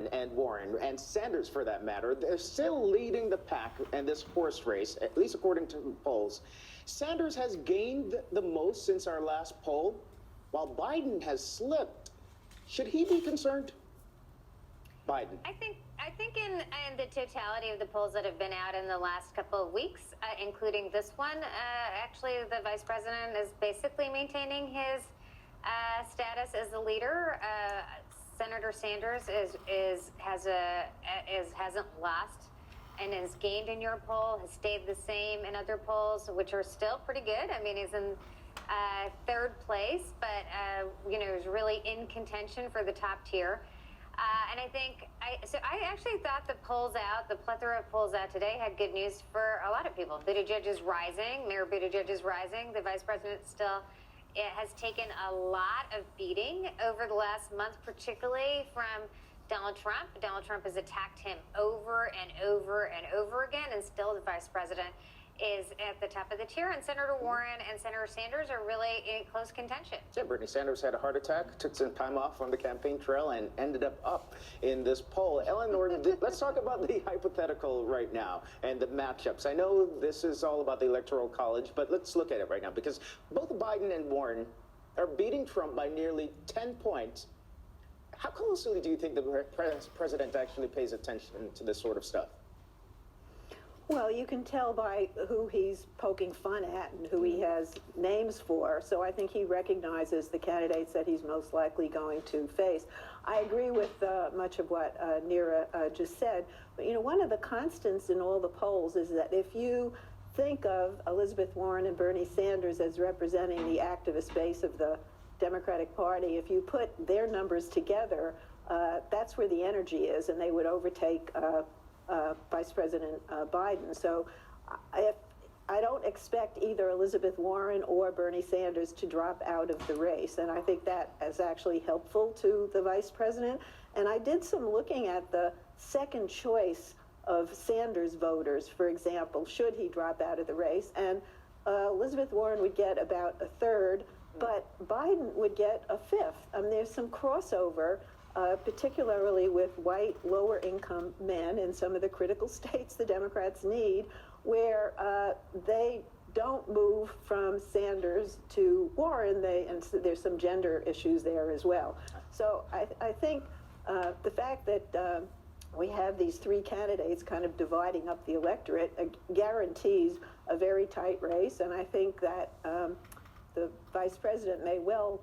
Biden and Warren and Sanders, for that matter, they're still leading the pack in this horse race, at least according to polls. Sanders has gained the most since our last poll, while Biden has slipped. Should he be concerned? Biden. I think in the totality of the polls that have been out in the last couple of weeks, including this one, actually the vice president is basically maintaining his status as the leader. Senator Sanders hasn't lost and has gained in your poll, has stayed the same in other polls, which are still pretty good. I mean, he's in third place, but is really in contention for the top tier. And I actually thought the plethora of polls out today had good news for a lot of people. Buttigieg is rising, Mayor Buttigieg is rising. The vice president still has taken a lot of beating over the last month, particularly from Donald Trump. Donald Trump has attacked him over and over and over again, and still the vice president is at the top of the tier, and Senator Warren and Senator Sanders are really in close contention. Yeah, Bernie Sanders had a heart attack, took some time off from the campaign trail, and ended up in this poll. Eleanor, let's talk about the hypothetical right now and the matchups. I know this is all about the Electoral College, but let's look at it right now, because both Biden and Warren are beating Trump by nearly 10 points. How closely do you think the president actually pays attention to this sort of stuff? Well, you can tell by who he's poking fun at and who he has names for. So I think he recognizes the candidates that he's most likely going to face. I agree with much of what Neera just said. But, one of the constants in all the polls is that if you think of Elizabeth Warren and Bernie Sanders as representing the activist base of the Democratic Party, if you put their numbers together, that's where the energy is, and they would overtake Vice President Biden. So I don't expect either Elizabeth Warren or Bernie Sanders to drop out of the race, and I think that is actually helpful to the vice president. And I did some looking at the second choice of Sanders voters, for example, should he drop out of the race, and Elizabeth Warren would get about a third, but Biden would get a fifth. There's some crossover, particularly with white, lower-income men in some of the critical states the Democrats need, where they don't move from Sanders to Warren, and so there's some gender issues there as well. So I think the fact that we have these three candidates kind of dividing up the electorate guarantees a very tight race, and I think that the vice president may well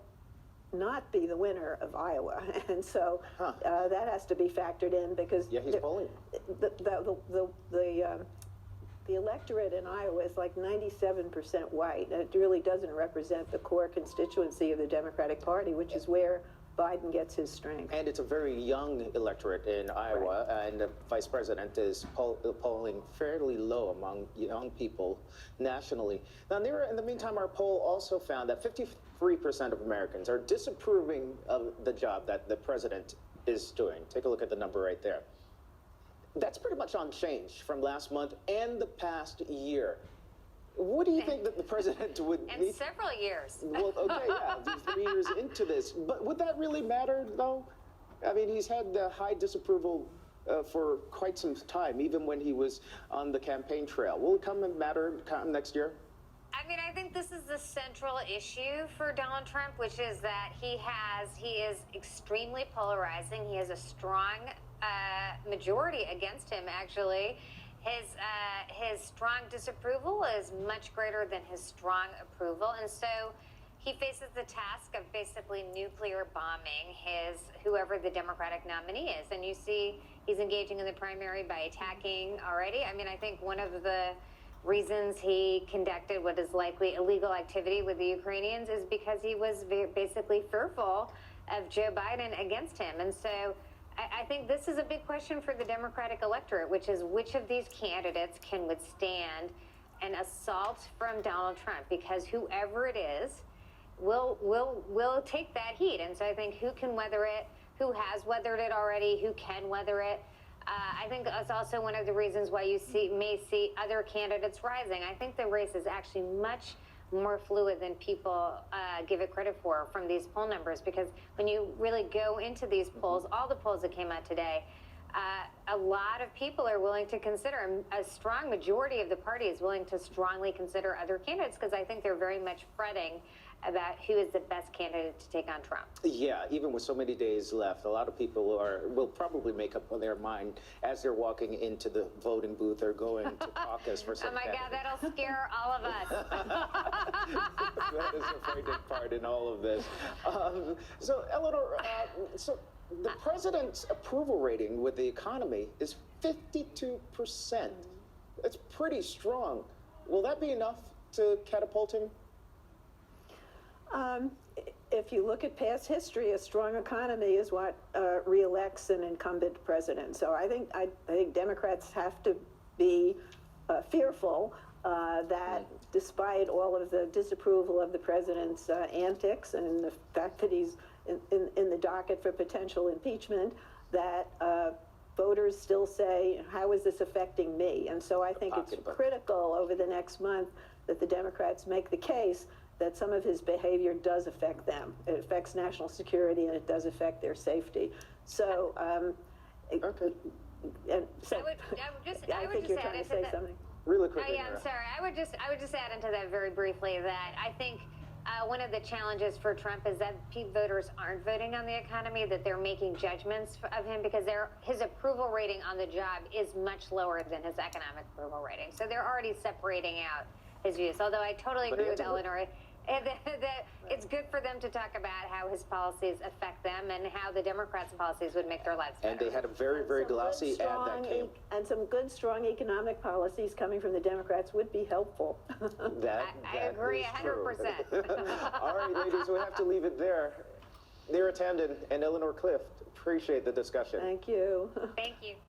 not be the winner of Iowa, and so that has to be factored in, because he's polling. The electorate in Iowa is like 97% white, and it really doesn't represent the core constituency of the Democratic Party, which is where Biden gets his strength. And it's a very young electorate in Iowa, right. And the vice president is polling fairly low among young people nationally. Now, in the meantime, our poll also found that 53% of Americans are disapproving of the job that the president is doing. Take a look at the number right there. That's pretty much unchanged from last month and the past year. What do you think that the president would need? In several years. Well, okay, yeah, 3 years into this. But would that really matter, though? I mean, he's had high disapproval for quite some time, even when he was on the campaign trail. Will it matter next year? I mean, I think this is the central issue for Donald Trump, which is that he is extremely polarizing. He has a strong majority against him, actually. His strong disapproval is much greater than his strong approval, and so he faces the task of basically nuclear bombing whoever the Democratic nominee is. And you see he's engaging in the primary by attacking already. I mean, I think one of the reasons he conducted what is likely illegal activity with the Ukrainians is because he was basically fearful of Joe Biden against him. And so I think this is a big question for the Democratic electorate, which is which of these candidates can withstand an assault from Donald Trump, because whoever it is will take that heat. And so I think who can weather it, who has weathered it already, who can weather it. I think that's also one of the reasons why you may see other candidates rising. I think the race is actually much more fluid than people give it credit for from these poll numbers. Because when you really go into these polls, all the polls that came out today, a lot of people are willing to consider, a strong majority of the party is willing to strongly consider other candidates, because I think they're very much fretting about who is the best candidate to take on Trump. Yeah, even with so many days left, a lot of people will probably make up their mind as they're walking into the voting booth or going to caucus for some Oh my God, candidate. that'll scare all of us. That is a frightening part in all of this. So, Eleanor, so the president's approval rating with the economy is 52%. That's pretty strong. Will that be enough to catapult him? If you look at past history, a strong economy is what reelects an incumbent president. So I think Democrats have to be fearful that despite all of the disapproval of the president's antics and the fact that he's in the docket for potential impeachment, that voters still say, how is this affecting me? And so I think it's critical over the next month that the Democrats make the case that some of his behavior does affect them. It affects national security and it does affect their safety. So, Okay. I would just I think you're trying to say something. Really quickly. Yeah, I'm sorry. I would just add into that very briefly that I think one of the challenges for Trump is that voters aren't voting on the economy, that they're making judgments of him because his approval rating on the job is much lower than his economic approval rating. So they're already separating out his views. Although I totally agree with Eleanor. That it's good for them to talk about how his policies affect them and how the Democrats' policies would make their lives better. And they had a very, very glossy ad that came. And some good, strong economic policies coming from the Democrats would be helpful. I agree 100%. All right, ladies, we have to leave it there. Neera Tanden and Eleanor Clift, appreciate the discussion. Thank you. Thank you.